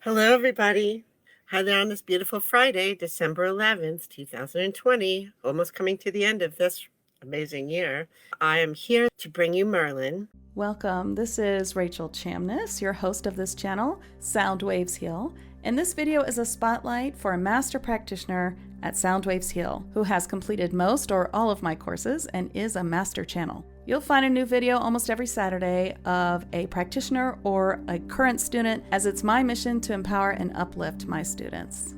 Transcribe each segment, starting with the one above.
Hello, everybody. Hi there on this beautiful Friday, December 11th, 2020, almost coming to the end of this amazing year. I am here to bring you Merlin. Welcome. This is Rachel Chamness, your host of this channel, Sound Waves Heal, and this video is a spotlight for a master practitioner at Sound Waves Heal who has completed most or all of my courses and is a master channel. You'll find a new video almost every Saturday of a practitioner or a current student, as it's my mission to empower and uplift my students.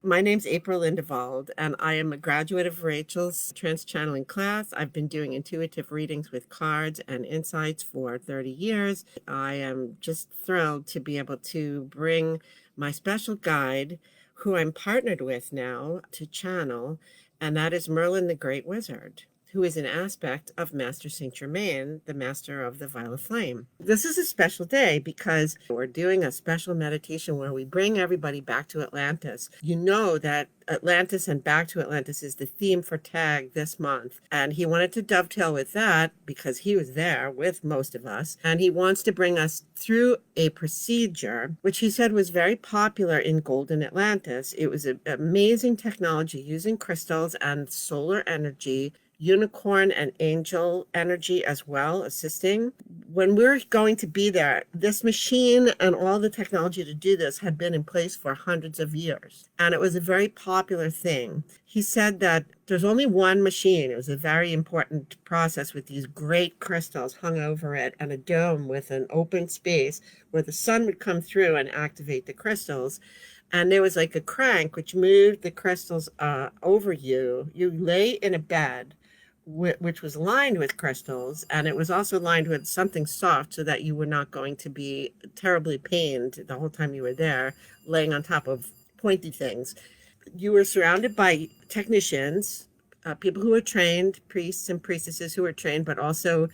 My name's April Lindevald, and I am a graduate of Rachel's trance-channeling class. I've been doing intuitive readings with cards and insights for 30 years. I am just thrilled to be able to bring my special guide, who I'm partnered with now, to channel, and that is Merlin the Great Wizard, who is an aspect of Master Saint Germain, the master of the Violet Flame. This is a special day because we're doing a special meditation where we bring everybody back to Atlantis. You know that Atlantis and Back to Atlantis is the theme for TAG this month. And he wanted to dovetail with that because he was there with most of us. And he wants to bring us through a procedure, which he said was very popular in Golden Atlantis. It was an amazing technology using crystals and solar energy, unicorn and angel energy as well, assisting. When we're going to be there, this machine and all the technology to do this had been in place for hundreds of years. And it was a very popular thing. He said that there's only one machine. It was a very important process with these great crystals hung over it and a dome with an open space where the sun would come through and activate the crystals. And there was like a crank which moved the crystals over you. You lay in a bed which was lined with crystals, and it was also lined with something soft so that you were not going to be terribly pained the whole time you were there, laying on top of pointy things. You were surrounded by technicians, people who were trained, priests and priestesses who were trained, but also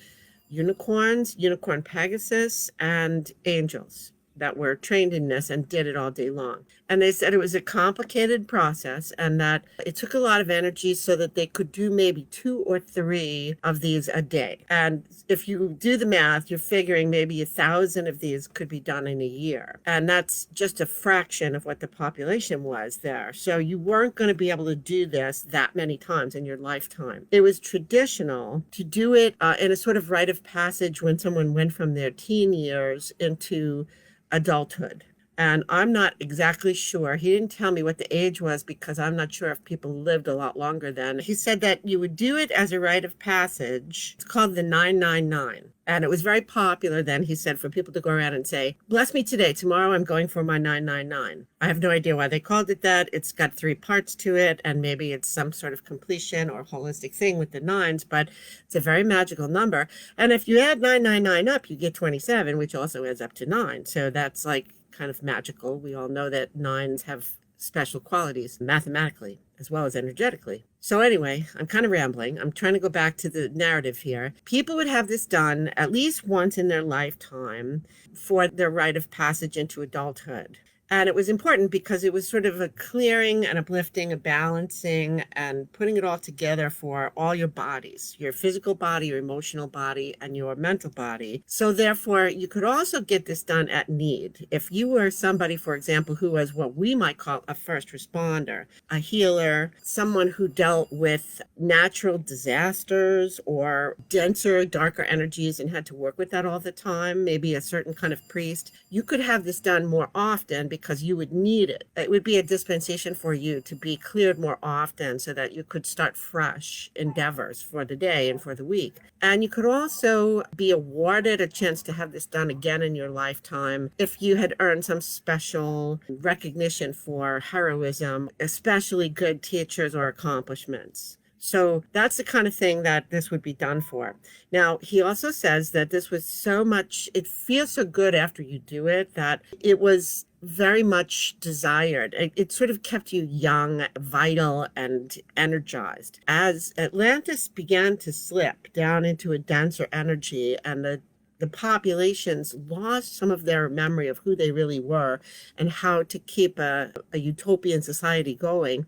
unicorns, unicorn Pegasus, and angels that were trained in this and did it all day long. And they said it was a complicated process and that it took a lot of energy so that they could do maybe 2 or 3 of these a day. And if you do the math, you're figuring maybe 1,000 of these could be done in a year. And that's just a fraction of what the population was there. So you weren't going to be able to do this that many times in your lifetime. It was traditional to do it in a sort of rite of passage when someone went from their teen years into adulthood. And I'm not exactly sure. He didn't tell me what the age was because I'm not sure if people lived a lot longer then. He said that you would do it as a rite of passage. It's called the 999. And it was very popular then, he said, for people to go around and say, bless me today. Tomorrow I'm going for my 999. I have no idea why they called it that. It's got 3 parts to it, and maybe it's some sort of completion or holistic thing with the 9s, but it's a very magical number. And if you add 999 up, you get 27, which also adds up to 9. So that's like kind of magical. We all know that 9s have special qualities mathematically as well as energetically. So anyway, I'm kind of rambling. I'm trying to go back to the narrative here. People would have this done at least once in their lifetime for their rite of passage into adulthood. And it was important because it was sort of a clearing and uplifting, a balancing, and putting it all together for all your bodies, your physical body, your emotional body, and your mental body. So therefore, you could also get this done at need. If you were somebody, for example, who was what we might call a first responder, a healer, someone who dealt with natural disasters or denser, darker energies and had to work with that all the time, maybe a certain kind of priest, you could have this done more often because you would need it. It would be a dispensation for you to be cleared more often so that you could start fresh endeavors for the day and for the week. And you could also be awarded a chance to have this done again in your lifetime if you had earned some special recognition for heroism, especially good teachers or accomplishments. So that's the kind of thing that this would be done for. Now, he also says that this was so much, it feels so good after you do it that it was very much desired. It sort of kept you young, vital, and energized. As Atlantis began to slip down into a denser energy and the populations lost some of their memory of who they really were and how to keep a utopian society going,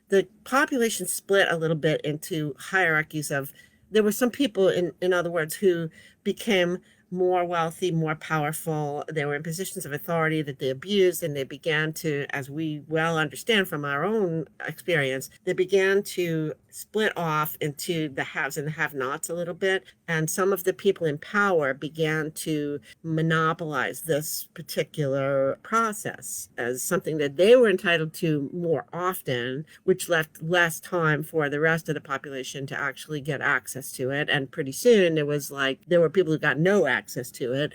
the population split a little bit into hierarchies of, there were some people, in other words, who became more wealthy, more powerful. They were in positions of authority that they abused, and they began to, as we well understand from our own experience, they began to split off into the haves and the have-nots a little bit. And some of the people in power began to monopolize this particular process as something that they were entitled to more often, which left less time for the rest of the population to actually get access to it. And pretty soon it was like there were people who got no access to it,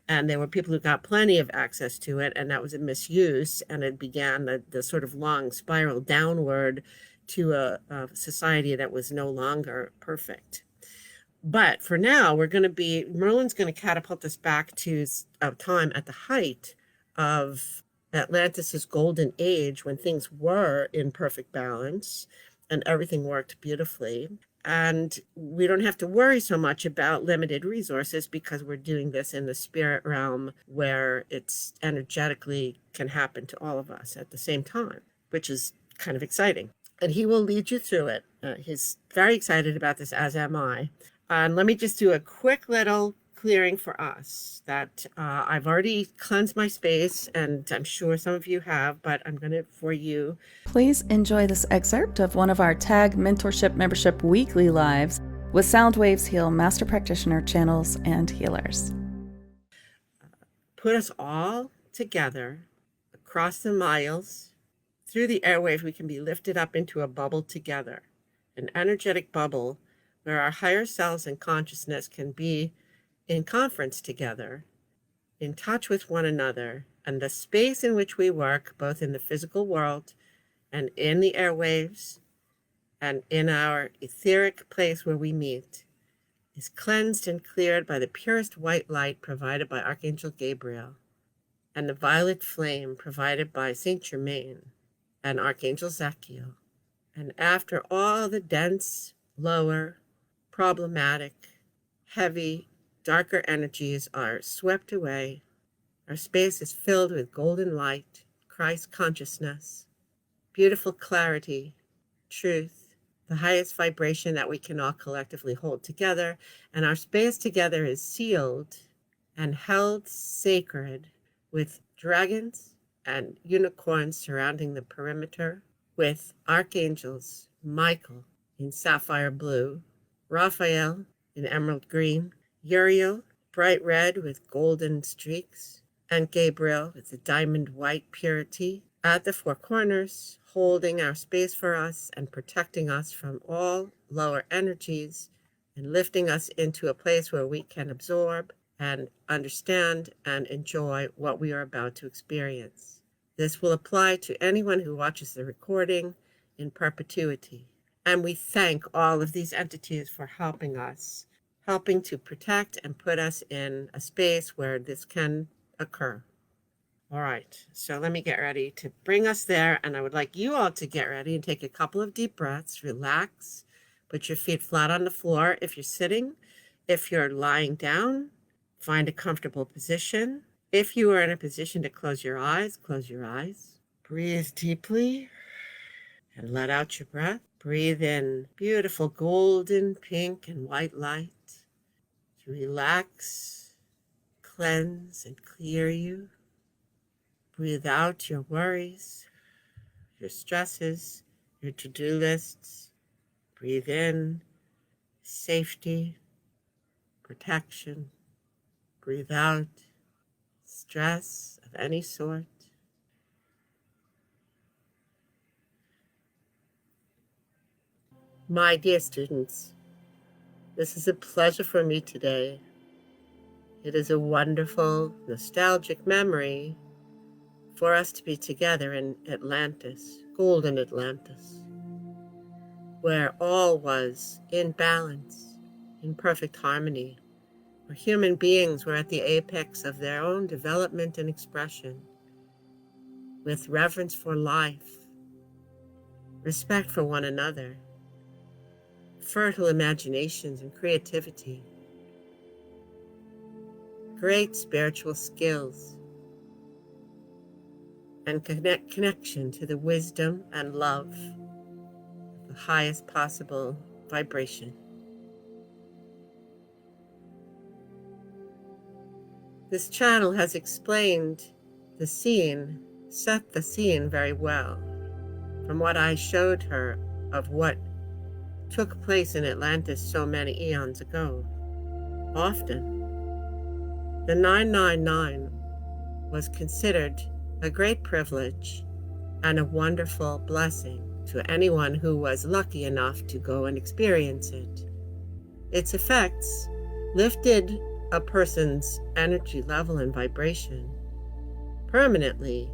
and there were people who got plenty of access to it, and that was a misuse. And it began the sort of long spiral downward to a society that was no longer perfect. But for now, Merlin's going to catapult us back to a time at the height of Atlantis's golden age, when things were in perfect balance and everything worked beautifully. And we don't have to worry so much about limited resources, because we're doing this in the spirit realm, where it's energetically can happen to all of us at the same time, which is kind of exciting. And he will lead you through it. He's very excited about this, as am I. And let me just do a quick little clearing for us that I've already cleansed my space, and I'm sure some of you have, but I'm going to, for you. Please enjoy this excerpt of one of our Tag Mentorship Membership weekly lives with Soundwaves Heal Master Practitioner channels and healers. Put us all together across the miles. Through the airwaves, we can be lifted up into a bubble together, an energetic bubble where our higher selves and consciousness can be in conference together, in touch with one another, and the space in which we work, both in the physical world and in the airwaves and in our etheric place where we meet, is cleansed and cleared by the purest white light provided by Archangel Gabriel, and the violet flame provided by Saint Germain and Archangel Zachiel. And after all the dense, lower, problematic, heavy, darker energies are swept away, our space is filled with golden light, Christ consciousness, beautiful clarity, truth, the highest vibration that we can all collectively hold together. And our space together is sealed and held sacred with dragons and unicorns surrounding the perimeter, with archangels, Michael in sapphire blue, Raphael in emerald green, Uriel bright red with golden streaks, and Gabriel with the diamond white purity at the four corners, holding our space for us and protecting us from all lower energies, and lifting us into a place where we can absorb and understand and enjoy what we are about to experience. This will apply to anyone who watches the recording in perpetuity. And we thank all of these entities for helping us, helping to protect and put us in a space where this can occur. All right, so let me get ready to bring us there. And I would like you all to get ready and take a couple of deep breaths, relax, put your feet flat on the floor if you're sitting. If you're lying down, find a comfortable position. If you are in a position to close your eyes, close your eyes. Breathe deeply and let out your breath. Breathe in beautiful golden, pink, and white light to relax, cleanse, and clear you. Breathe out your worries, your stresses, your to-do lists. Breathe in safety, protection. Breathe out stress of any sort. My dear students, this is a pleasure for me today. It is a wonderful, nostalgic memory for us to be together in Atlantis, Golden Atlantis, where all was in balance, in perfect harmony, where human beings were at the apex of their own development and expression, with reverence for life, respect for one another, fertile imaginations and creativity, great spiritual skills, and connection to the wisdom and love, the highest possible vibration. This channel has explained the scene, set the scene very well, from what I showed her of what took place in Atlantis so many eons ago. Often, the 999 was considered a great privilege and a wonderful blessing to anyone who was lucky enough to go and experience it. Its effects lifted a person's energy level and vibration permanently,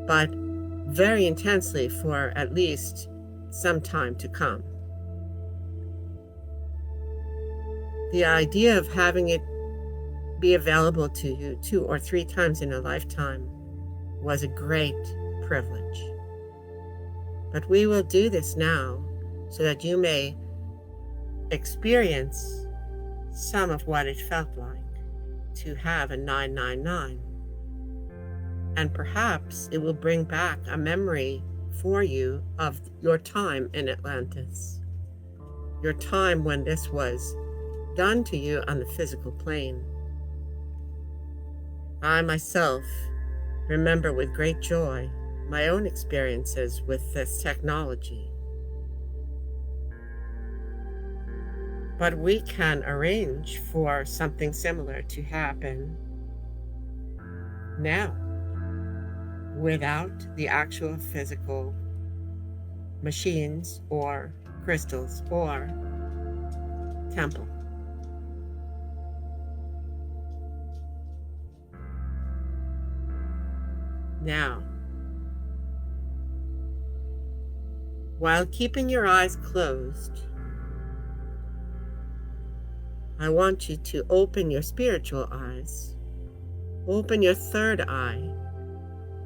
but very intensely for at least some time to come. The idea of having it be available to you 2 or 3 times in a lifetime was a great privilege. But we will do this now so that you may experience some of what it felt like to have a 999. And perhaps it will bring back a memory for you of your time in Atlantis, your time when this was done to you on the physical plane. I myself remember with great joy my own experiences with this technology. But we can arrange for something similar to happen now, without the actual physical machines or crystals or temple. Now, while keeping your eyes closed, I want you to open your spiritual eyes, open your third eye,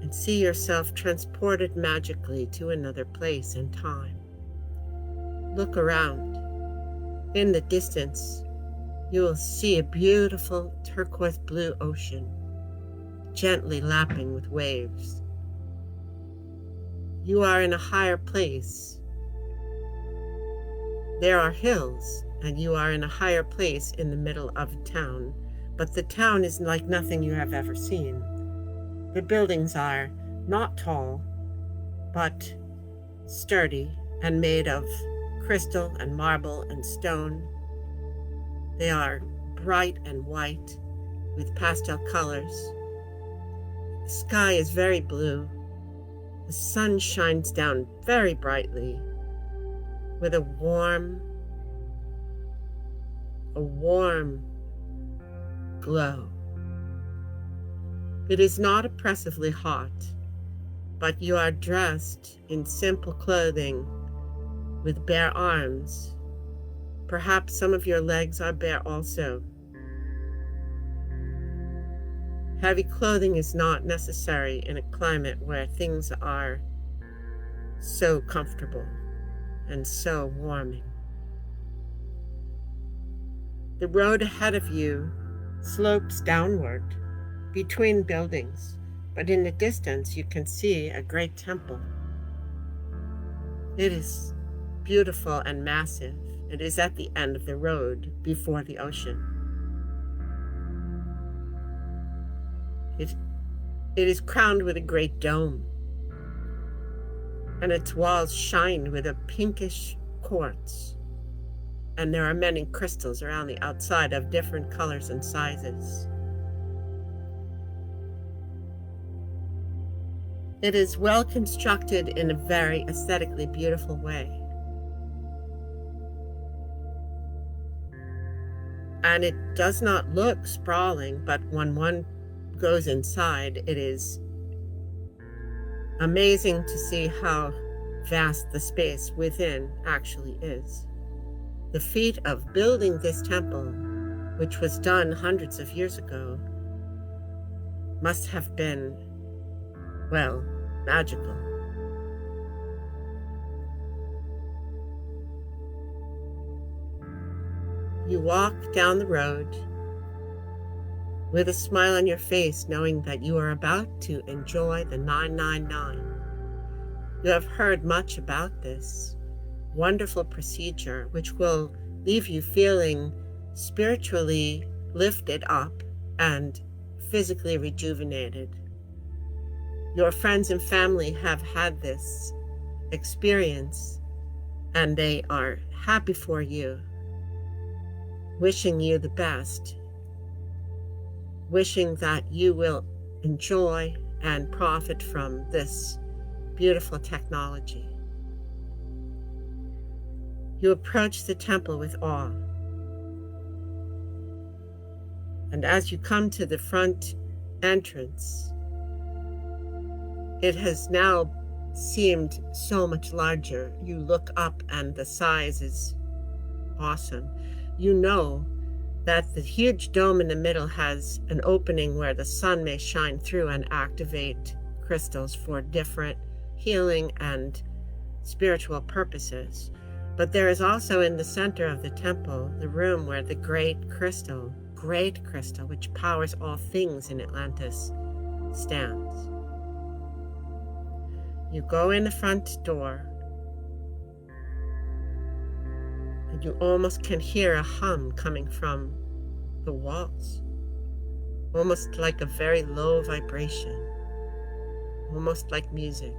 and see yourself transported magically to another place and time. Look around. In the distance, you will see a beautiful turquoise blue ocean, gently lapping with waves. You are in a higher place. There are hills, and you are in a higher place in the middle of a town, but the town is like nothing you have ever seen. The buildings are not tall, but sturdy and made of crystal and marble and stone. They are bright and white with pastel colors. The sky is very blue. The sun shines down very brightly with a warm glow. It is not oppressively hot, but you are dressed in simple clothing with bare arms. Perhaps some of your legs are bare also. Heavy clothing is not necessary in a climate where things are so comfortable and so warming. The road ahead of you slopes downward between buildings, but in the distance you can see a great temple. It is beautiful and massive. It is at the end of the road before the ocean. It is crowned with a great dome, and its walls shine with a pinkish quartz, and there are many crystals around the outside of different colors and sizes. It is well constructed in a very aesthetically beautiful way. And it does not look sprawling, but when one goes inside, it is amazing to see how vast the space within actually is. The feat of building this temple, which was done hundreds of years ago, must have been, well, magical. You walk down the road with a smile on your face, knowing that you are about to enjoy the 999. You have heard much about this wonderful procedure, which will leave you feeling spiritually lifted up and physically rejuvenated. Your friends and family have had this experience, and they are happy for you, wishing you the best, wishing that you will enjoy and profit from this beautiful technology. You approach the temple with awe, and as you come to the front entrance, it has now seemed so much larger. You look up and the size is awesome. You know that the huge dome in the middle has an opening where the sun may shine through and activate crystals for different healing and spiritual purposes. But there is also in the center of the temple the room where the great crystal, which powers all things in Atlantis, stands. You go in the front door, and you almost can hear a hum coming from the walls, almost like a very low vibration, almost like music.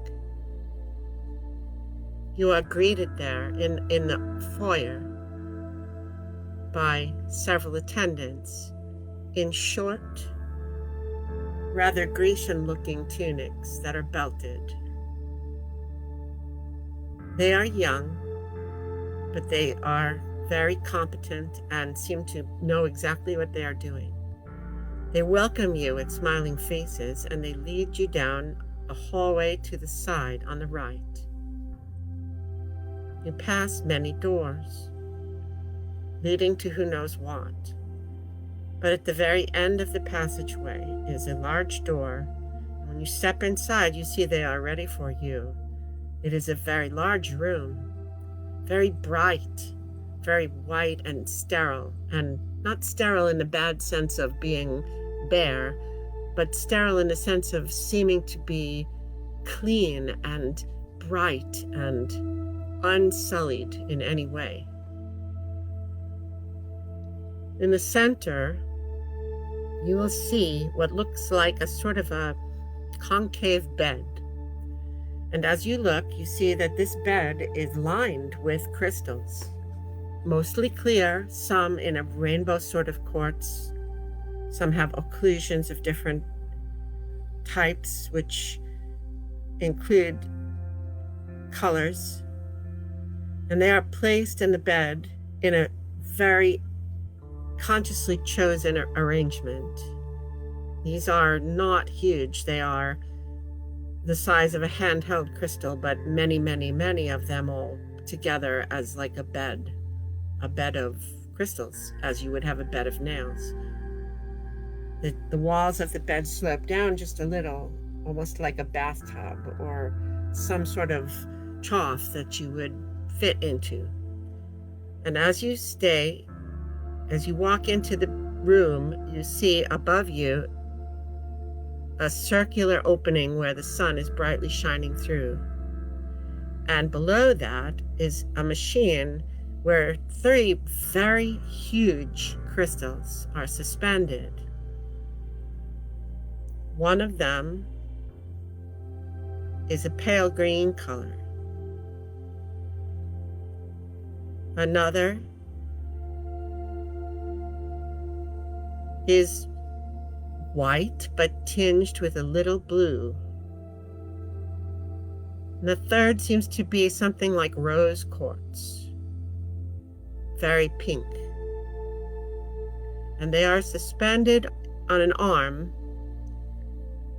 You are greeted there in the foyer by several attendants in short, rather Grecian-looking tunics that are belted. They are young, but they are very competent and seem to know exactly what they are doing. They welcome you with smiling faces, and they lead you down a hallway to the side on the right. You pass many doors, leading to who knows what. But at the very end of the passageway is a large door. And when you step inside, you see they are ready for you. It is a very large room, very bright, very white and sterile, and not sterile in the bad sense of being bare, but sterile in the sense of seeming to be clean and bright and unsullied in any way. In the center, you will see what looks like a sort of a concave bed. And as you look, you see that this bed is lined with crystals, mostly clear, some in a rainbow sort of quartz. Some have occlusions of different types, which include colors. And they are placed in the bed in a very consciously chosen arrangement. These are not huge. They are the size of a handheld crystal, but many, many, many of them all together as like a bed of crystals, as you would have a bed of nails. The walls of the bed slope down just a little, almost like a bathtub or some sort of trough that you would fit into. And as you walk into the room, you see above you a circular opening where the sun is brightly shining through. And below that is a machine where 3 very huge crystals are suspended. One of them is a pale green color. Another is white but tinged with a little blue. And the third seems to be something like rose quartz, very pink. And they are suspended on an arm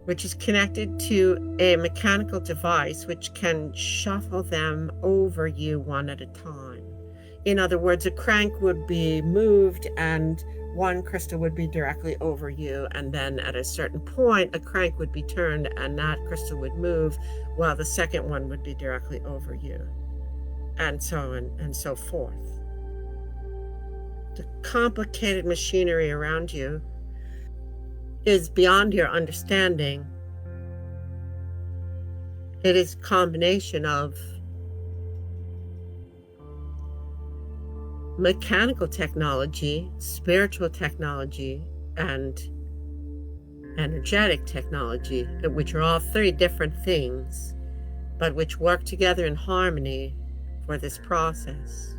which is connected to a mechanical device which can shuffle them over you one at a time. In other words, a crank would be moved and one crystal would be directly over you, and then at a certain point a crank would be turned and that crystal would move while the second one would be directly over you, and so on and so forth. The complicated machinery around you is beyond your understanding. It is a combination of mechanical technology, spiritual technology, and energetic technology, which are all three different things, but which work together in harmony for this process.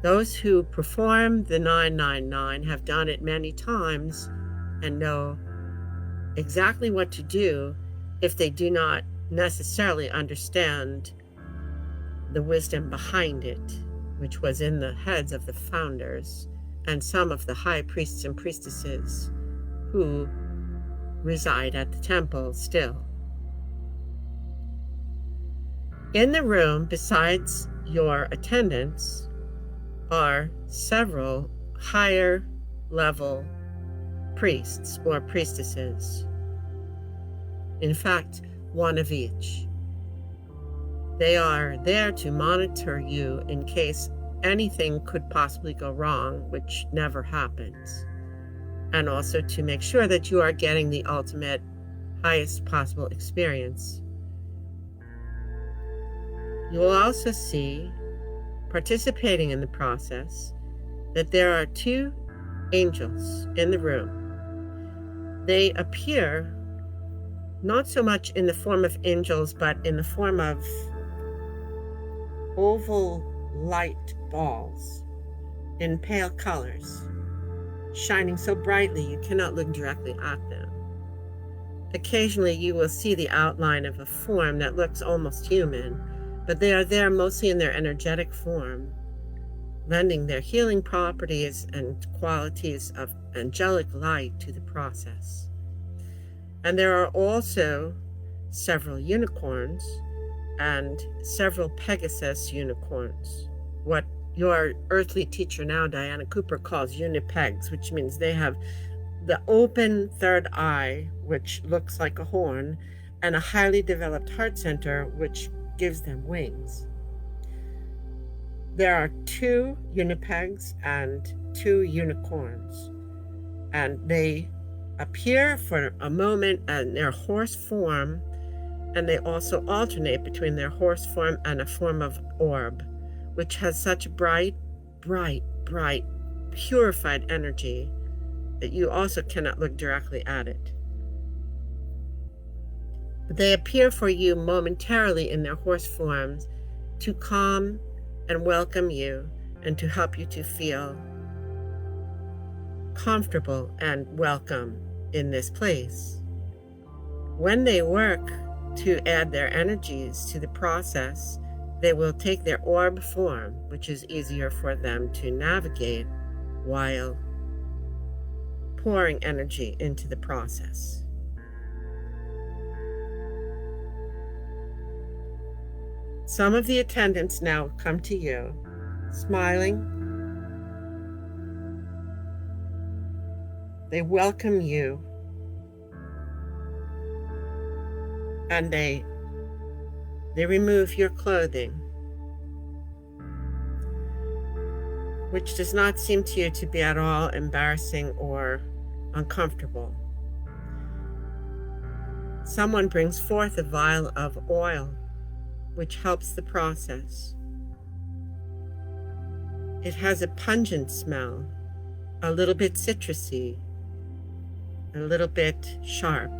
Those who perform the 999 have done it many times and know exactly what to do if they do not necessarily understand the wisdom behind it, which was in the heads of the founders and some of the high priests and priestesses who reside at the temple still. In the room, besides your attendants, are several higher level priests or priestesses. In fact, one of each. They are there to monitor you in case anything could possibly go wrong, which never happens, and also to make sure that you are getting the ultimate, highest possible experience. You will also see, participating in the process, that there are two angels in the room. They appear not so much in the form of angels, but in the form of oval light balls in pale colors, shining so brightly you cannot look directly at them. Occasionally you will see the outline of a form that looks almost human, but they are there mostly in their energetic form, lending their healing properties and qualities of angelic light to the process. And there are also several unicorns and several Pegasus unicorns, what your earthly teacher now, Diana Cooper, calls unipegs, which means they have the open third eye, which looks like a horn, and a highly developed heart center, which gives them wings. There are two unipegs and two unicorns, and they appear for a moment in their horse form, and they also alternate between their horse form and a form of orb, which has such bright, purified energy that you also cannot look directly at it. But they appear for you momentarily in their horse forms to calm and welcome you and to help you to feel comfortable and welcome in this place. When they work to add their energies to the process, they will take their orb form, which is easier for them to navigate while pouring energy into the process. Some of the attendants now come to you, smiling. They welcome you, and they remove your clothing, which does not seem to you to be at all embarrassing or uncomfortable. Someone brings forth a vial of oil, which helps the process. It has a pungent smell, a little bit citrusy, a little bit sharp,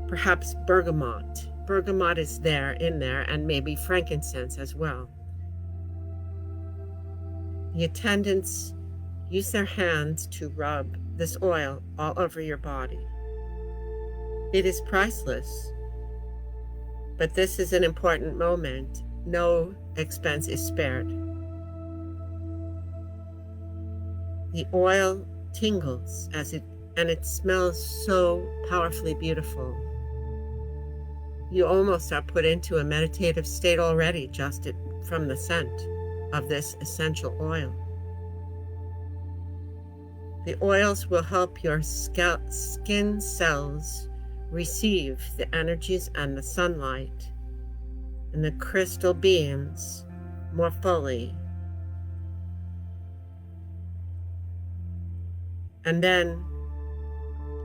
perhaps bergamot. Bergamot is in there, and maybe frankincense as well. The attendants use their hands to rub this oil all over your body. It is priceless, but this is an important moment. No expense is spared. The oil tingles and it smells so powerfully beautiful. You almost are put into a meditative state already just from the scent of this essential oil. The oils will help your skin cells receive the energies and the sunlight and the crystal beams more fully. And then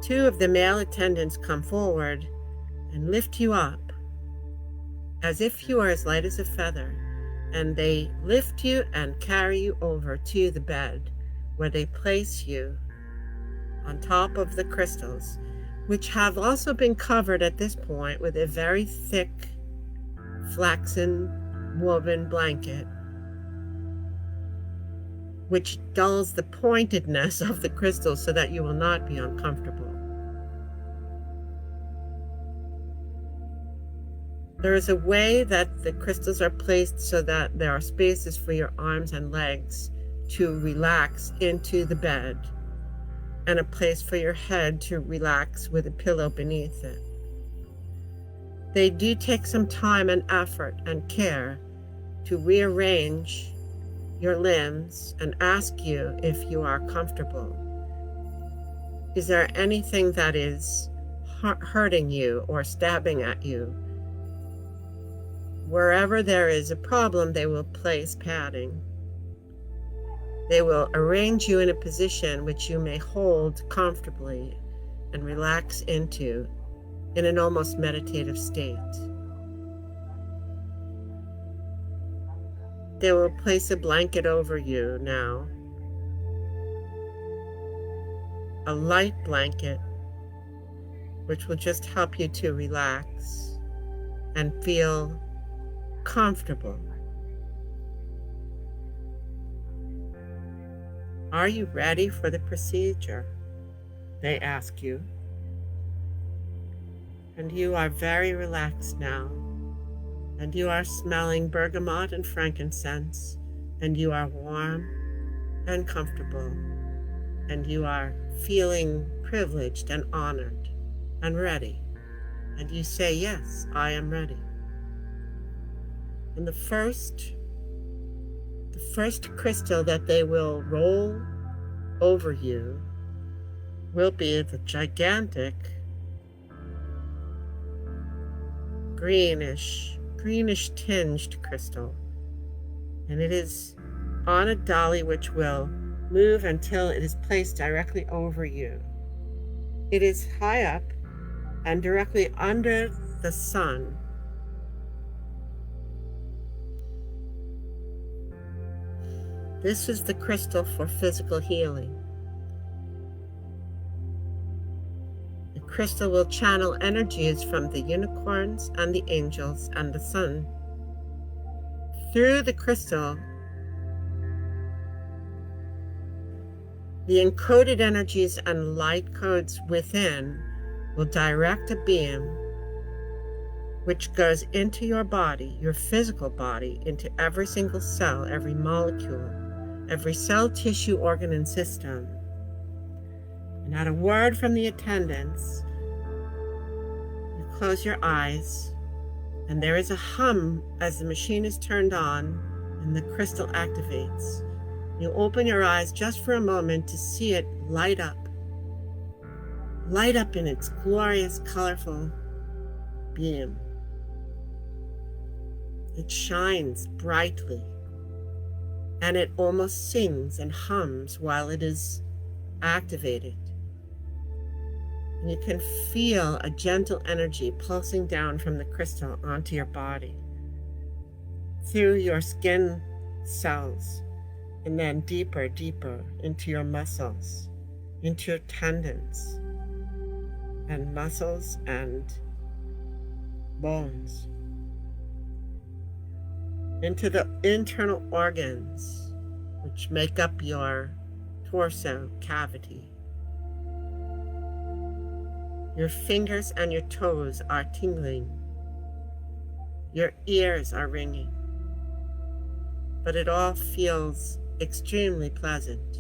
two of the male attendants come forward and lift you up as if you are as light as a feather, and they lift you and carry you over to the bed, where they place you on top of the crystals, which have also been covered at this point with a very thick flaxen woven blanket, which dulls the pointedness of the crystals so that you will not be uncomfortable. There is a way that the crystals are placed so that there are spaces for your arms and legs to relax into the bed, and a place for your head to relax with a pillow beneath it. They do take some time and effort and care to rearrange your limbs and ask you if you are comfortable. Is there anything that is hurting you or stabbing at you? Wherever there is a problem, they will place padding. They will arrange you in a position which you may hold comfortably and relax into in an almost meditative state. They will place a blanket over you now, a light blanket, which will just help you to relax and feel comfortable. Are you ready for the procedure? They ask you. And you are very relaxed now. And you are smelling bergamot and frankincense. And you are warm and comfortable. And you are feeling privileged and honored and ready. And you say, yes, I am ready. And the first crystal that they will roll over you will be the gigantic greenish tinged crystal. And it is on a dolly which will move until it is placed directly over you. It is high up and directly under the sun. This is the crystal for physical healing. The crystal will channel energies from the unicorns and the angels and the sun. Through the crystal, the encoded energies and light codes within will direct a beam which goes into your body, your physical body, into every single cell, every molecule, every cell, tissue, organ, and system. And at a word from the attendants, you close your eyes, and there is a hum as the machine is turned on and the crystal activates. You open your eyes just for a moment to see it light up in its glorious, colorful beam. It shines brightly, and it almost sings and hums while it is activated. And you can feel a gentle energy pulsing down from the crystal onto your body, through your skin cells, and then deeper into your muscles, into your tendons and muscles and bones, into the internal organs which make up your torso cavity. Your fingers and your toes are tingling. Your ears are ringing. But it all feels extremely pleasant.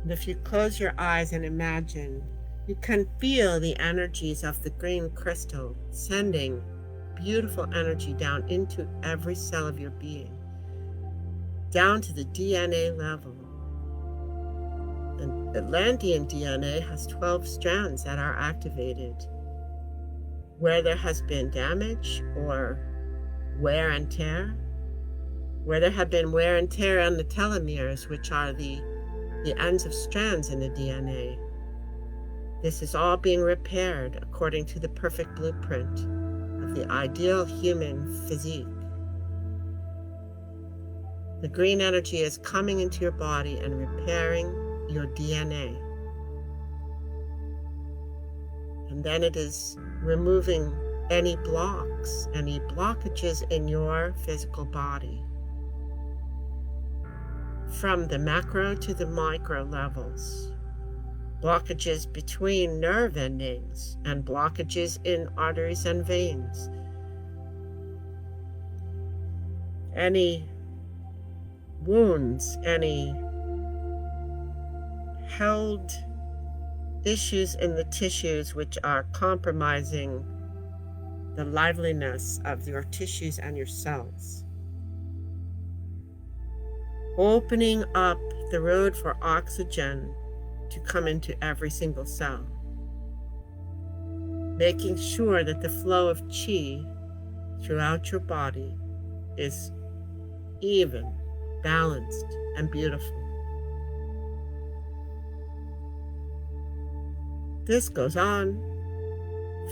And if you close your eyes and imagine, you can feel the energies of the green crystal sending beautiful energy down into every cell of your being, down to the DNA level. And Atlantean DNA has 12 strands that are activated. Where there has been damage or wear and tear, where there have been wear and tear on the telomeres, which are the ends of strands in the DNA, this is all being repaired according to the perfect blueprint of the ideal human physique. The green energy is coming into your body and repairing your DNA. And then it is removing any blocks, any blockages in your physical body, from the macro to the micro levels. Blockages between nerve endings and blockages in arteries and veins. Any wounds, any held issues in the tissues which are compromising the liveliness of your tissues and your cells. Opening up the road for oxygen to come into every single cell. Making sure that the flow of chi throughout your body is even, balanced, and beautiful. This goes on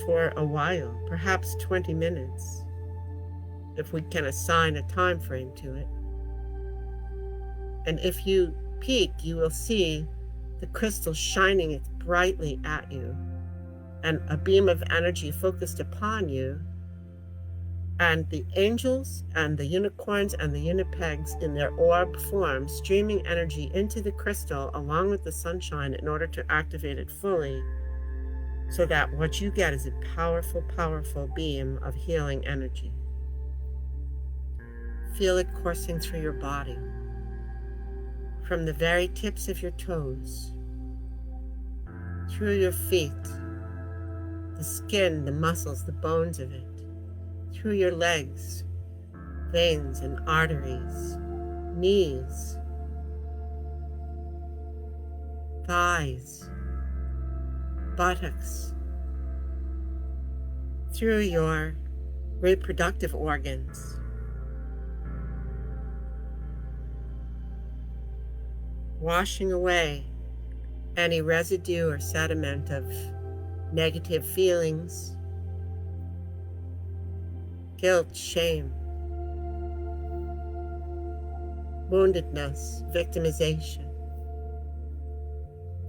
for a while, perhaps 20 minutes, if we can assign a time frame to it. And if you peek, you will see the crystal shining it brightly at you, and a beam of energy focused upon you, and the angels and the unicorns and the unipegs in their orb form streaming energy into the crystal along with the sunshine in order to activate it fully, so that what you get is a powerful, powerful beam of healing energy. Feel it coursing through your body, from the very tips of your toes, through your feet, the skin, the muscles, the bones of it, through your legs, veins and arteries, knees, thighs, buttocks, through your reproductive organs, washing away any residue or sediment of negative feelings, guilt, shame, woundedness, victimization,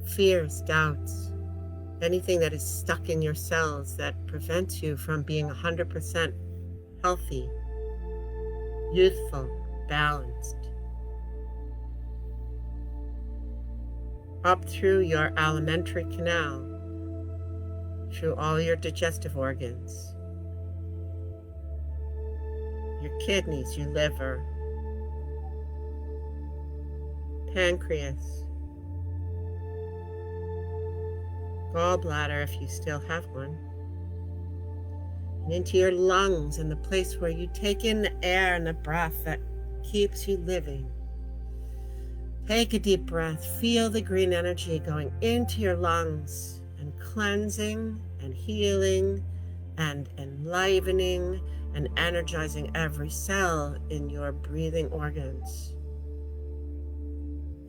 fears, doubts, anything that is stuck in your cells that prevents you from being 100% healthy, youthful, balanced. Up through your alimentary canal, through all your digestive organs, your kidneys, your liver, pancreas, gallbladder if you still have one, and into your lungs and the place where you take in the air and the breath that keeps you living. Take a deep breath, feel the green energy going into your lungs and cleansing and healing and enlivening and energizing every cell in your breathing organs.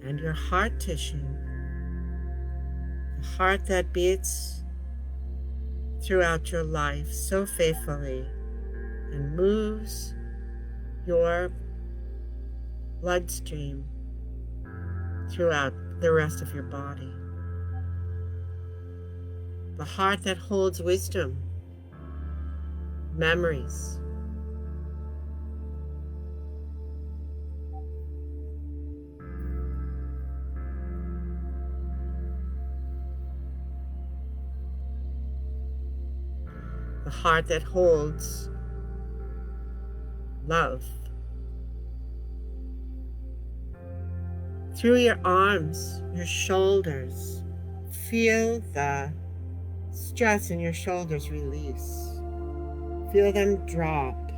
And your heart tissue, the heart that beats throughout your life so faithfully and moves your bloodstream throughout the rest of your body. The heart that holds wisdom, memories, the heart that holds love. Through your arms, your shoulders, feel the stress in your shoulders release. Feel them drop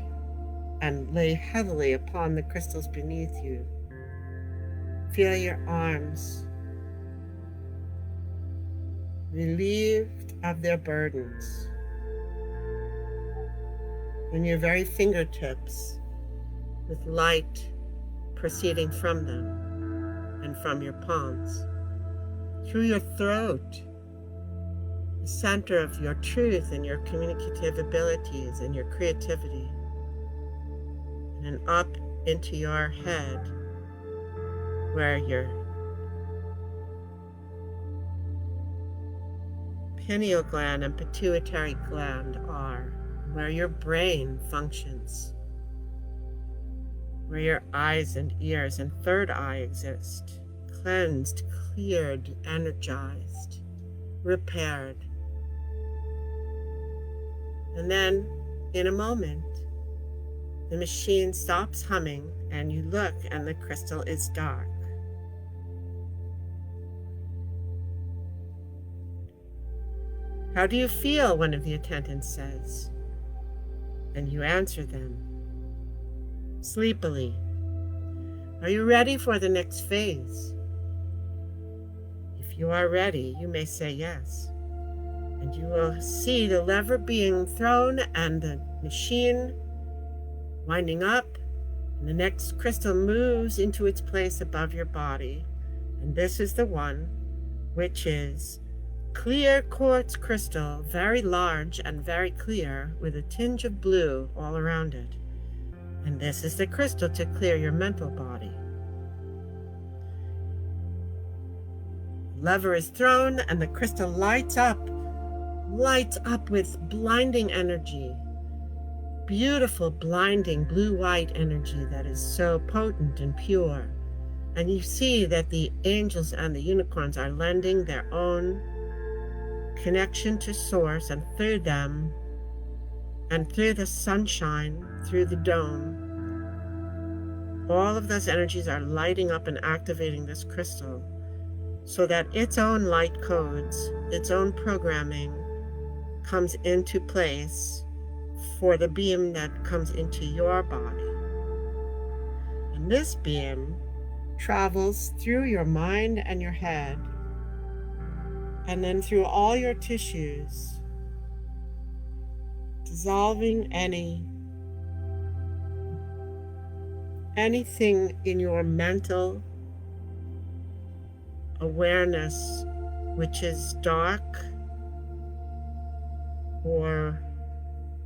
and lay heavily upon the crystals beneath you. Feel your arms relieved of their burdens. And your very fingertips with light proceeding from them and from your palms. Through your throat, the center of your truth and your communicative abilities and your creativity. And then up into your head, where your pineal gland and pituitary gland are, where your brain functions, where your eyes and ears and third eye exist, cleansed, cleared, energized, repaired. And then, in a moment, the machine stops humming and you look and the crystal is dark. "How do you feel?" one of the attendants says. And you answer them sleepily. "Are you ready for the next phase?" If you are ready, you may say yes. And you will see the lever being thrown and the machine winding up, and the next crystal moves into its place above your body. And this is the one which is clear quartz crystal, very large and very clear, with a tinge of blue all around it. And this is the crystal to clear your mental body. The lever is thrown and the crystal lights up with blinding energy. Beautiful, blinding, blue-white energy that is so potent and pure. And you see that the angels and the unicorns are lending their own connection to source, and through them, and through the sunshine, through the dome, all of those energies are lighting up and activating this crystal so that its own light codes, its own programming comes into place for the beam that comes into your body. And this beam travels through your mind and your head, and then through all your tissues, dissolving anything in your mental awareness which is dark or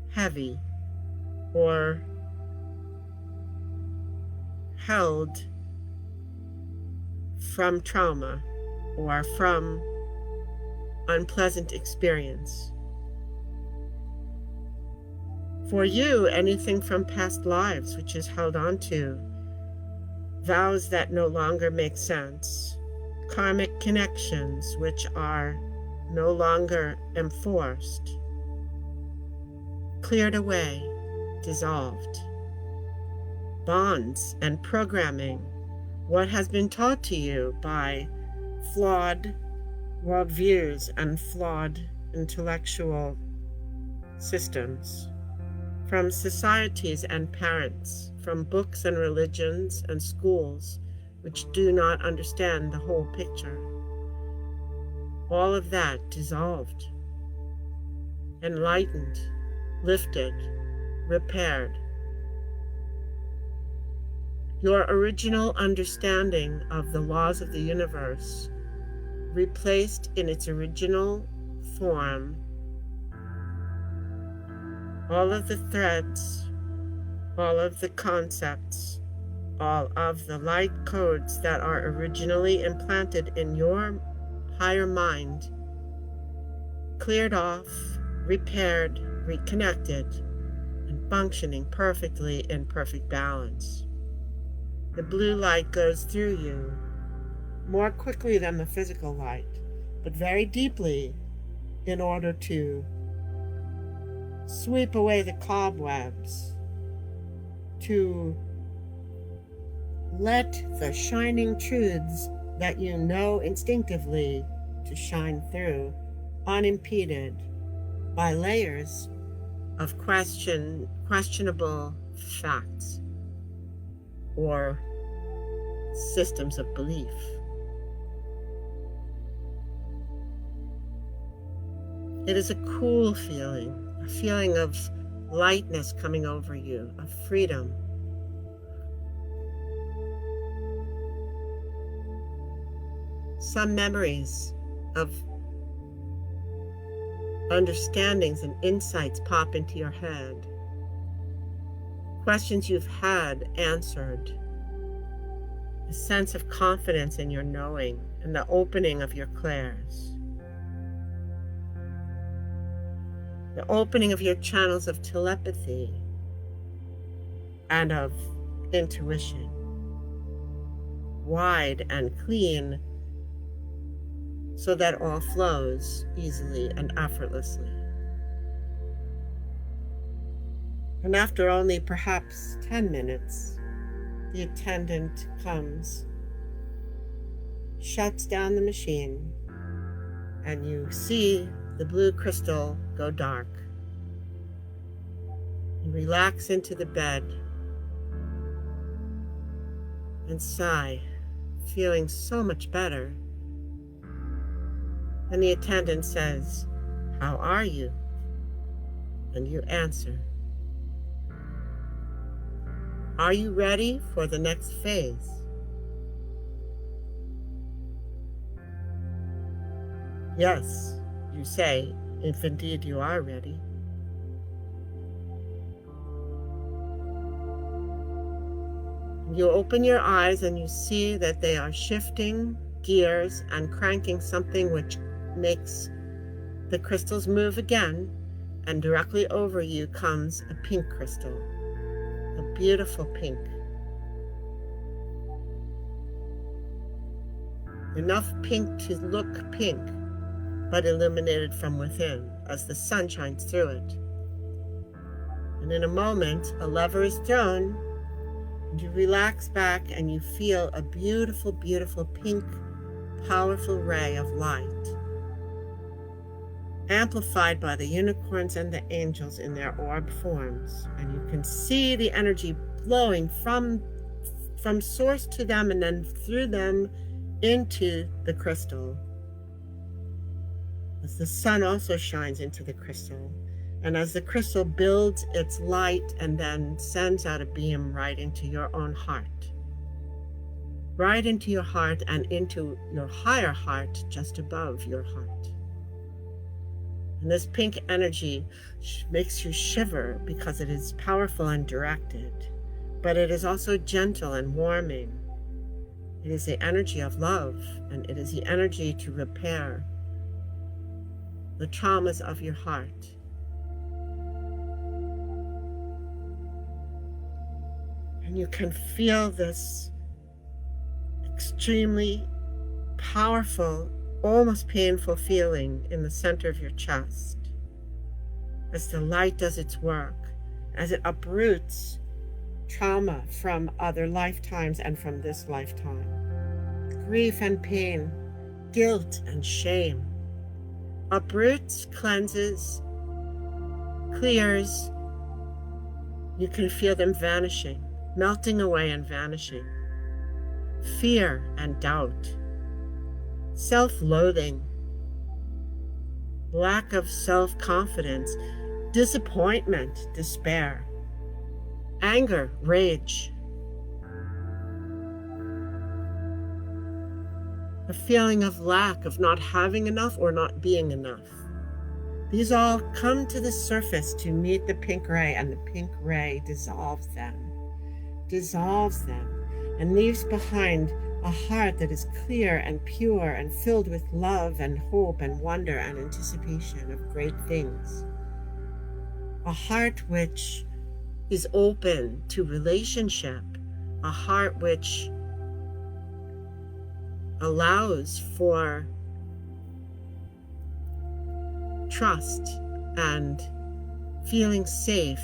heavy or held from trauma or from unpleasant experience. For you, anything from past lives which is held on to, vows that no longer make sense, karmic connections which are no longer enforced, cleared away, dissolved. Bonds and programming, what has been taught to you by flawed worldviews and flawed intellectual systems, from societies and parents, from books and religions and schools which do not understand the whole picture. All of that dissolved, enlightened, lifted, repaired. Your original understanding of the laws of the universe replaced in its original form. All of the threads, all of the concepts, all of the light codes that are originally implanted in your higher mind, cleared off, repaired, reconnected, and functioning perfectly in perfect balance. The blue light goes through you more quickly than the physical light, but very deeply, in order to sweep away the cobwebs, to let the shining truths that you know instinctively to shine through, unimpeded by layers of questionable facts or systems of belief. It is a cool feeling, a feeling of lightness coming over you, of freedom. Some memories of understandings and insights pop into your head. Questions you've had answered. A sense of confidence in your knowing and the opening of your clairs. the opening of your channels of telepathy and of intuition, wide and clean, so that all flows easily and effortlessly. And after only perhaps 10 minutes, the attendant comes, shuts down the machine, and you see the blue crystal go dark. You relax into the bed and sigh, feeling so much better. And the attendant says, "How are you?" And you answer, "Are you ready for the next phase?" "Yes," you say, "if indeed you are ready." You open your eyes and you see that they are shifting gears and cranking something which makes the crystals move again, and directly over you comes a pink crystal, a beautiful pink. Enough pink to look pink, but illuminated from within as the sun shines through it. And in a moment, a lever is thrown, and you relax back and you feel a beautiful, beautiful pink, powerful ray of light, amplified by the unicorns and the angels in their orb forms. And you can see the energy flowing from source to them and then through them into the crystal, as the sun also shines into the crystal. And as the crystal builds its light and then sends out a beam right into your own heart, right into your heart and into your higher heart just above your heart. And this pink energy makes you shiver because it is powerful and directed, but it is also gentle and warming. It is the energy of love, and it is the energy to repair the traumas of your heart. And you can feel this extremely powerful, almost painful feeling in the center of your chest as the light does its work, as it uproots trauma from other lifetimes and from this lifetime. Grief and pain, guilt and shame. Uproots, cleanses, clears. You can feel them vanishing, melting away and vanishing. Fear and doubt, self-loathing, lack of self-confidence, disappointment, despair, anger, rage, a feeling of lack, of not having enough or not being enough. These all come to the surface to meet the pink ray, and the pink ray dissolves them, and leaves behind a heart that is clear and pure and filled with love and hope and wonder and anticipation of great things. A heart which is open to relationship, a heart which allows for trust and feeling safe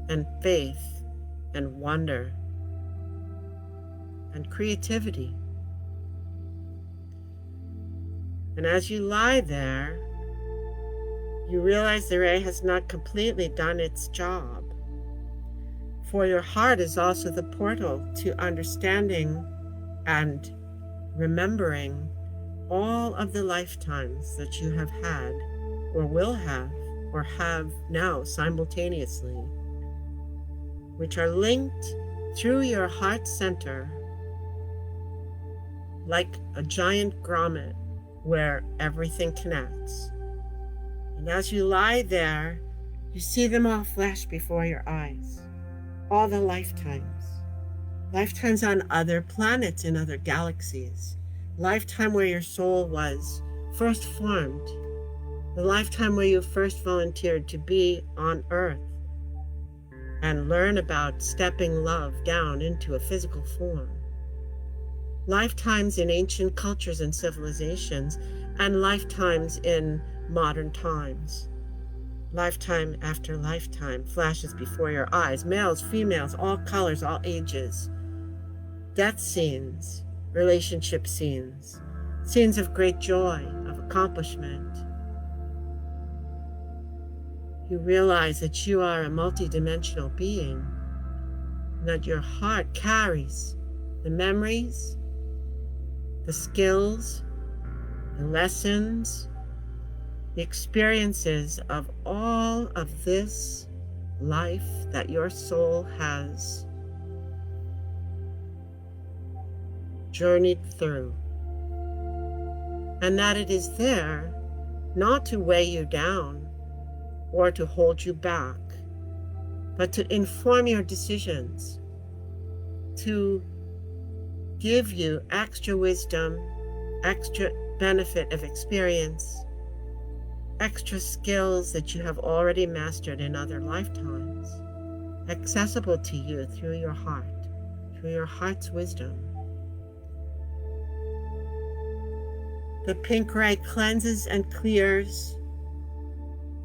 and faith and wonder and creativity. And as you lie there, you realize the ray has not completely done its job. For your heart is also the portal to understanding and remembering all of the lifetimes that you have had or will have or have now simultaneously, which are linked through your heart center like a giant grommet where everything connects. And as you lie there, you see them all flash before your eyes. All the lifetimes on other planets in other galaxies, lifetime where your soul was first formed, the lifetime where you first volunteered to be on Earth and learn about stepping love down into a physical form. Lifetimes in ancient cultures and civilizations, and lifetimes in modern times. Lifetime after lifetime flashes before your eyes, males, females, all colors, all ages. Death scenes, relationship scenes, scenes of great joy, of accomplishment. You realize that you are a multidimensional being, and that your heart carries the memories, the skills, the lessons, the experiences of all of this life that your soul has journeyed through. And that it is there not to weigh you down or to hold you back, but to inform your decisions, to give you extra wisdom, extra benefit of experience, extra skills that you have already mastered in other lifetimes, accessible to you through your heart's wisdom. The pink ray cleanses and clears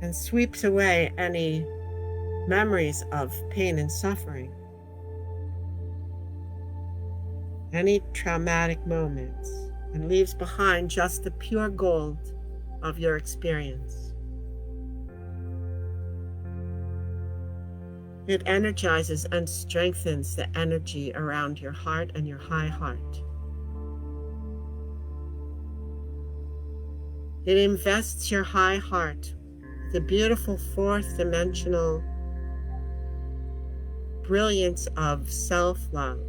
and sweeps away any memories of pain and suffering, any traumatic moments, and leaves behind just the pure gold of your experience. It energizes and strengthens the energy around your heart and your high heart. It invests your high heart with the beautiful fourth dimensional brilliance of self-love.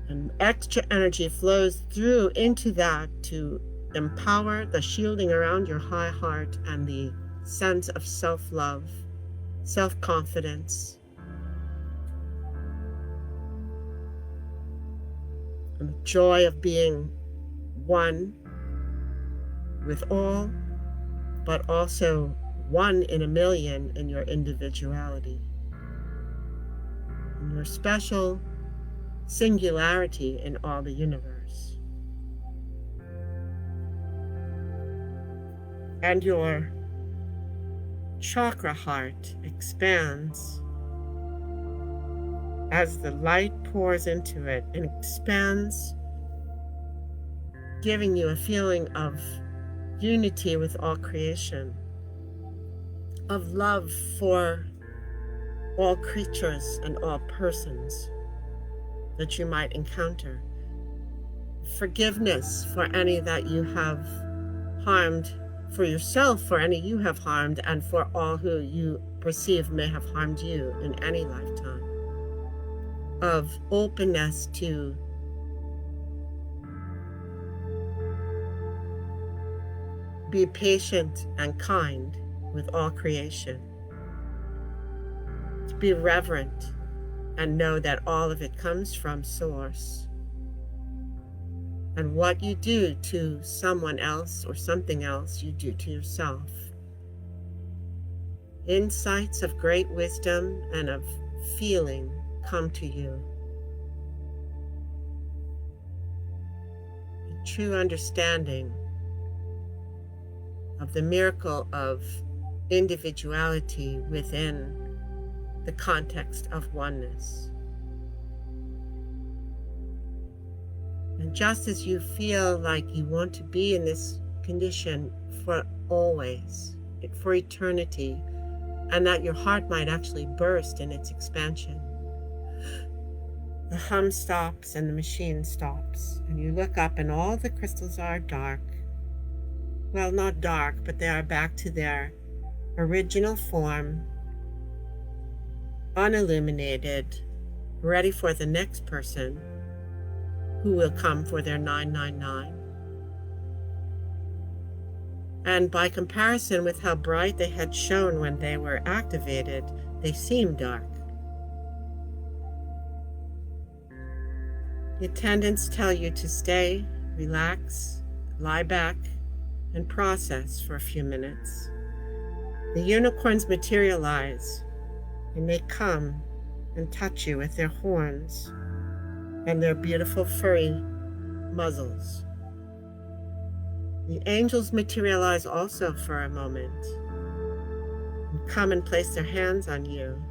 And extra energy flows through into that to empower the shielding around your high heart and the sense of self-love, self-confidence, and the joy of being one with all, but also one in a million in your individuality, in your special singularity in all the universe. And your chakra heart expands as the light pours into it, and expands, giving you a feeling of unity with all creation, of love for all creatures and all persons that you might encounter, forgiveness for any that you have harmed, for yourself for any you have harmed, and for all who you perceive may have harmed you in any lifetime, of openness to be patient and kind with all creation, to be reverent and know that all of it comes from Source. And what you do to someone else or something else, you do to yourself. Insights of great wisdom and of feeling come to you. A true understanding of the miracle of individuality within the context of oneness. And just as you feel like you want to be in this condition for always, for eternity, and that your heart might actually burst in its expansion, the hum stops and the machine stops, and you look up and all the crystals are dark. Well, not dark, but they are back to their original form, unilluminated, ready for the next person who will come for their 999. And by comparison with how bright they had shone when they were activated, they seem dark. The attendants tell you to stay, relax, lie back and process for a few minutes. The unicorns materialize, and they come and touch you with their horns and their beautiful furry muzzles. The angels materialize also for a moment and come and place their hands on you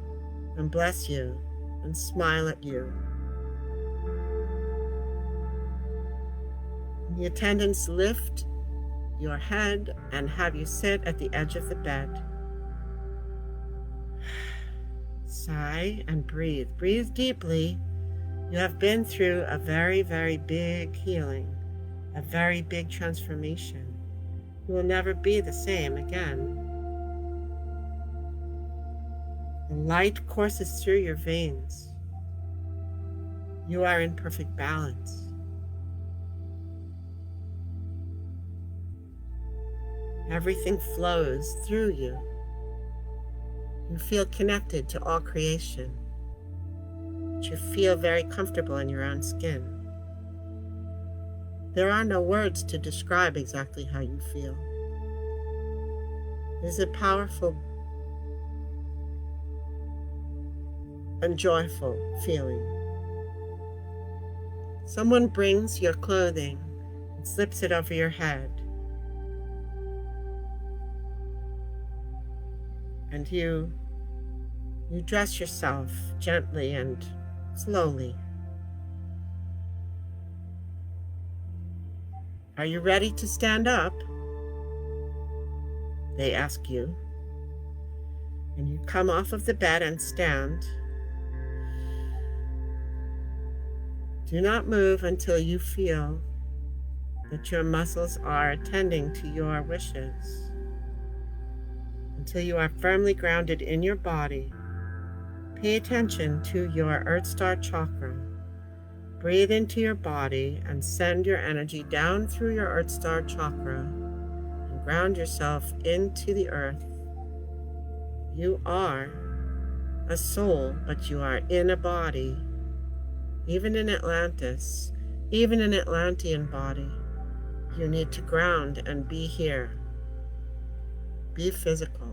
and bless you and smile at you. The attendants lift your head and have you sit at the edge of the bed. Sigh and breathe. Breathe deeply. You have been through a very, very big healing, a very big transformation. You will never be the same again. The light courses through your veins. You are in perfect balance. Everything flows through you. You feel connected to all creation. But you feel very comfortable in your own skin. There are no words to describe exactly how you feel. It is a powerful and joyful feeling. Someone brings your clothing and slips it over your head. And you dress yourself gently and slowly. Are you ready to stand up? They ask you. And you come off of the bed and stand. Do not move until you feel that your muscles are attending to your wishes. Until you are firmly grounded in your body, pay attention to your Earth Star chakra. Breathe into your body and send your energy down through your Earth Star chakra and ground yourself into the earth. You are a soul, but you are in a body. Even in Atlantis, even an Atlantean body, you need to ground and be here. Be physical.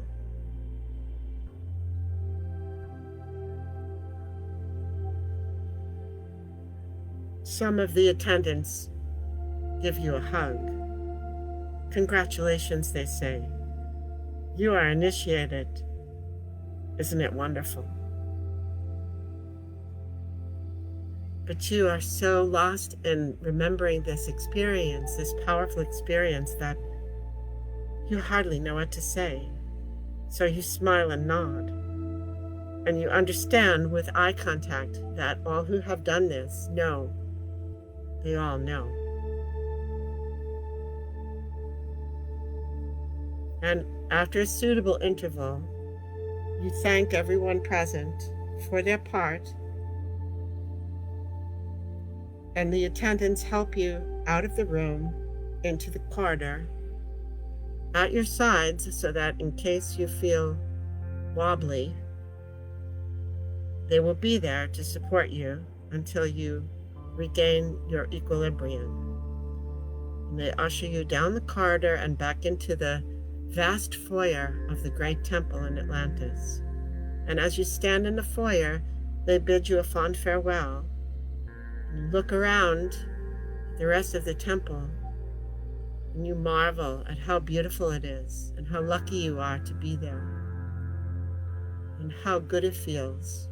Some of the attendants give you a hug. Congratulations, they say. You are initiated. Isn't it wonderful? But you are so lost in remembering this experience, this powerful experience, that you hardly know what to say. So you smile and nod. And you understand with eye contact that all who have done this know. They all know. And after a suitable interval, you thank everyone present for their part, and the attendants help you out of the room into the corridor at your sides, so that in case you feel wobbly, they will be there to support you until you regain your equilibrium. And they usher you down the corridor and back into the vast foyer of the great temple in Atlantis. And as you stand in the foyer, they bid you a fond farewell. And you look around the rest of the temple, and you marvel at how beautiful it is, and how lucky you are to be there, and how good it feels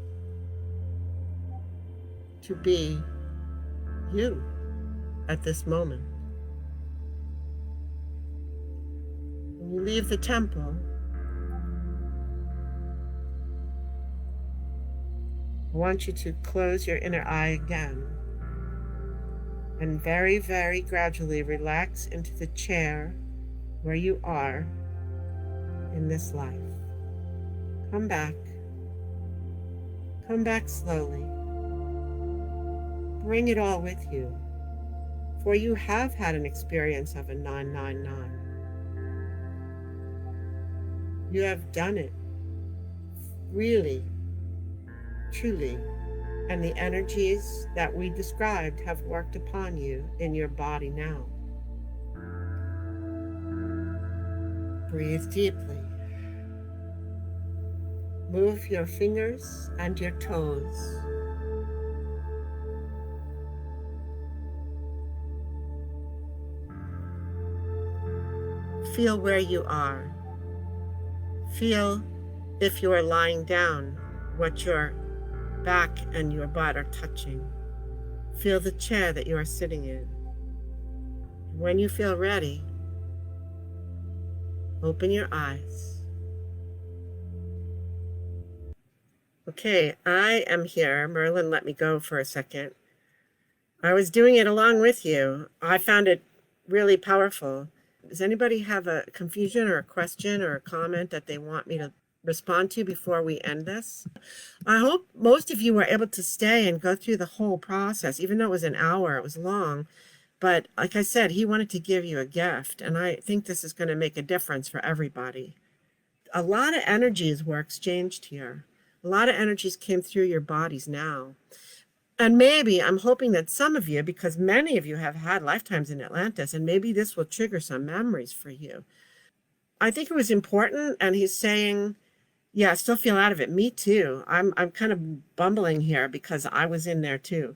to be you at this moment. When you leave the temple, I want you to close your inner eye again and very, very gradually relax into the chair where you are in this life. Come back. Come back slowly. Bring it all with you, for you have had an experience of a 999. You have done it, really, truly, and the energies that we described have worked upon you in your body now. Breathe deeply. Move your fingers and your toes. Feel where you are. Feel if you are lying down, what your back and your butt are touching. Feel the chair that you are sitting in. When you feel ready, open your eyes. Okay, I am here. Merlin let me go for a second. I was doing it along with you. I found it really powerful. Does anybody have a confusion or a question or a comment that they want me to respond to before we end this? I hope most of you were able to stay and go through the whole process, even though it was an hour, it was long. But like I said, he wanted to give you a gift, and I think this is going to make a difference for everybody. A lot of energies were exchanged here. A lot of energies came through your bodies now. And maybe I'm hoping that some of you, because many of you have had lifetimes in Atlantis, and maybe this will trigger some memories for you. I think it was important, and he's saying, yeah, I still feel out of it. Me too. I'm kind of bumbling here because I was in there too.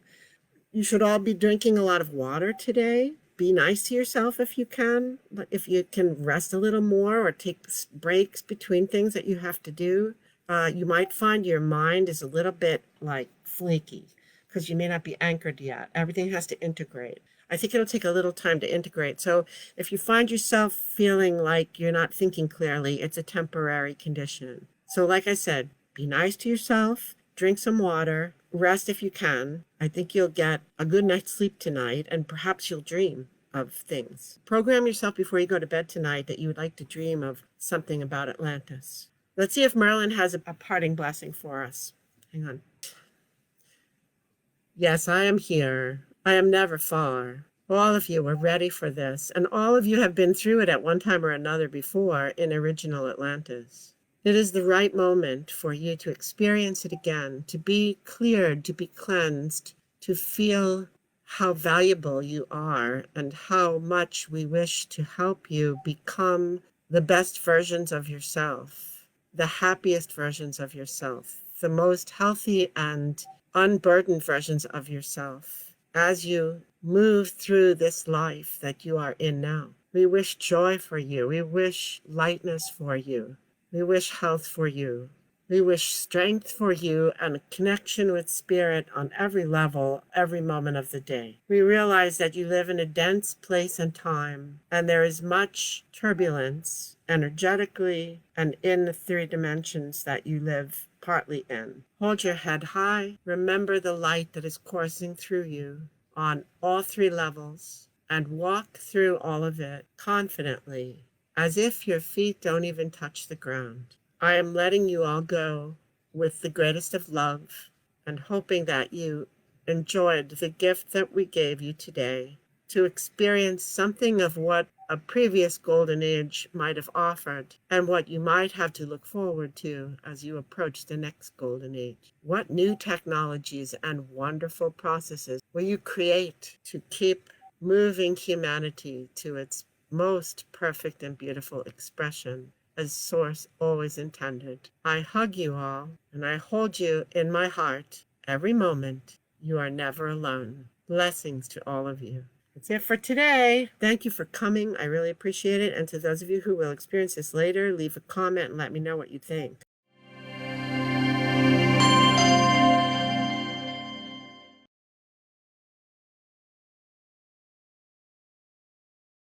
You should all be drinking a lot of water today. Be nice to yourself if you can. If you can rest a little more or take breaks between things that you have to do. You might find your mind is a little bit like flaky because you may not be anchored yet. Everything has to integrate. I think it'll take a little time to integrate. So if you find yourself feeling like you're not thinking clearly, it's a temporary condition. So like I said, be nice to yourself, drink some water, rest if you can. I think you'll get a good night's sleep tonight, and perhaps you'll dream of things. Program yourself before you go to bed tonight that you would like to dream of something about Atlantis. Let's see if Merlin has a parting blessing for us. Hang on. Yes, I am here. I am never far. All of you are ready for this, and all of you have been through it at one time or another before in original Atlantis. It is the right moment for you to experience it again, to be cleared, to be cleansed, to feel how valuable you are and how much we wish to help you become the best versions of yourself, the happiest versions of yourself, the most healthy and unburdened versions of yourself as you move through this life that you are in now. We wish joy for you. We wish lightness for you. We wish health for you. We wish strength for you and a connection with spirit on every level, every moment of the day. We realize that you live in a dense place and time, and there is much turbulence energetically and in the 3 dimensions that you live partly in. Hold your head high. Remember the light that is coursing through you on all 3 levels, and walk through all of it confidently, as if your feet don't even touch the ground. I am letting you all go with the greatest of love and hoping that you enjoyed the gift that we gave you today to experience something of what a previous golden age might have offered and what you might have to look forward to as you approach the next golden age. What new technologies and wonderful processes will you create to keep moving humanity to its most perfect and beautiful expression as Source always intended? I hug you all, and I hold you in my heart every moment. You are never alone. Blessings to all of you. That's it for today. Thank you for coming. I really appreciate it. And to those of you who will experience this later, leave a comment and let me know what you think.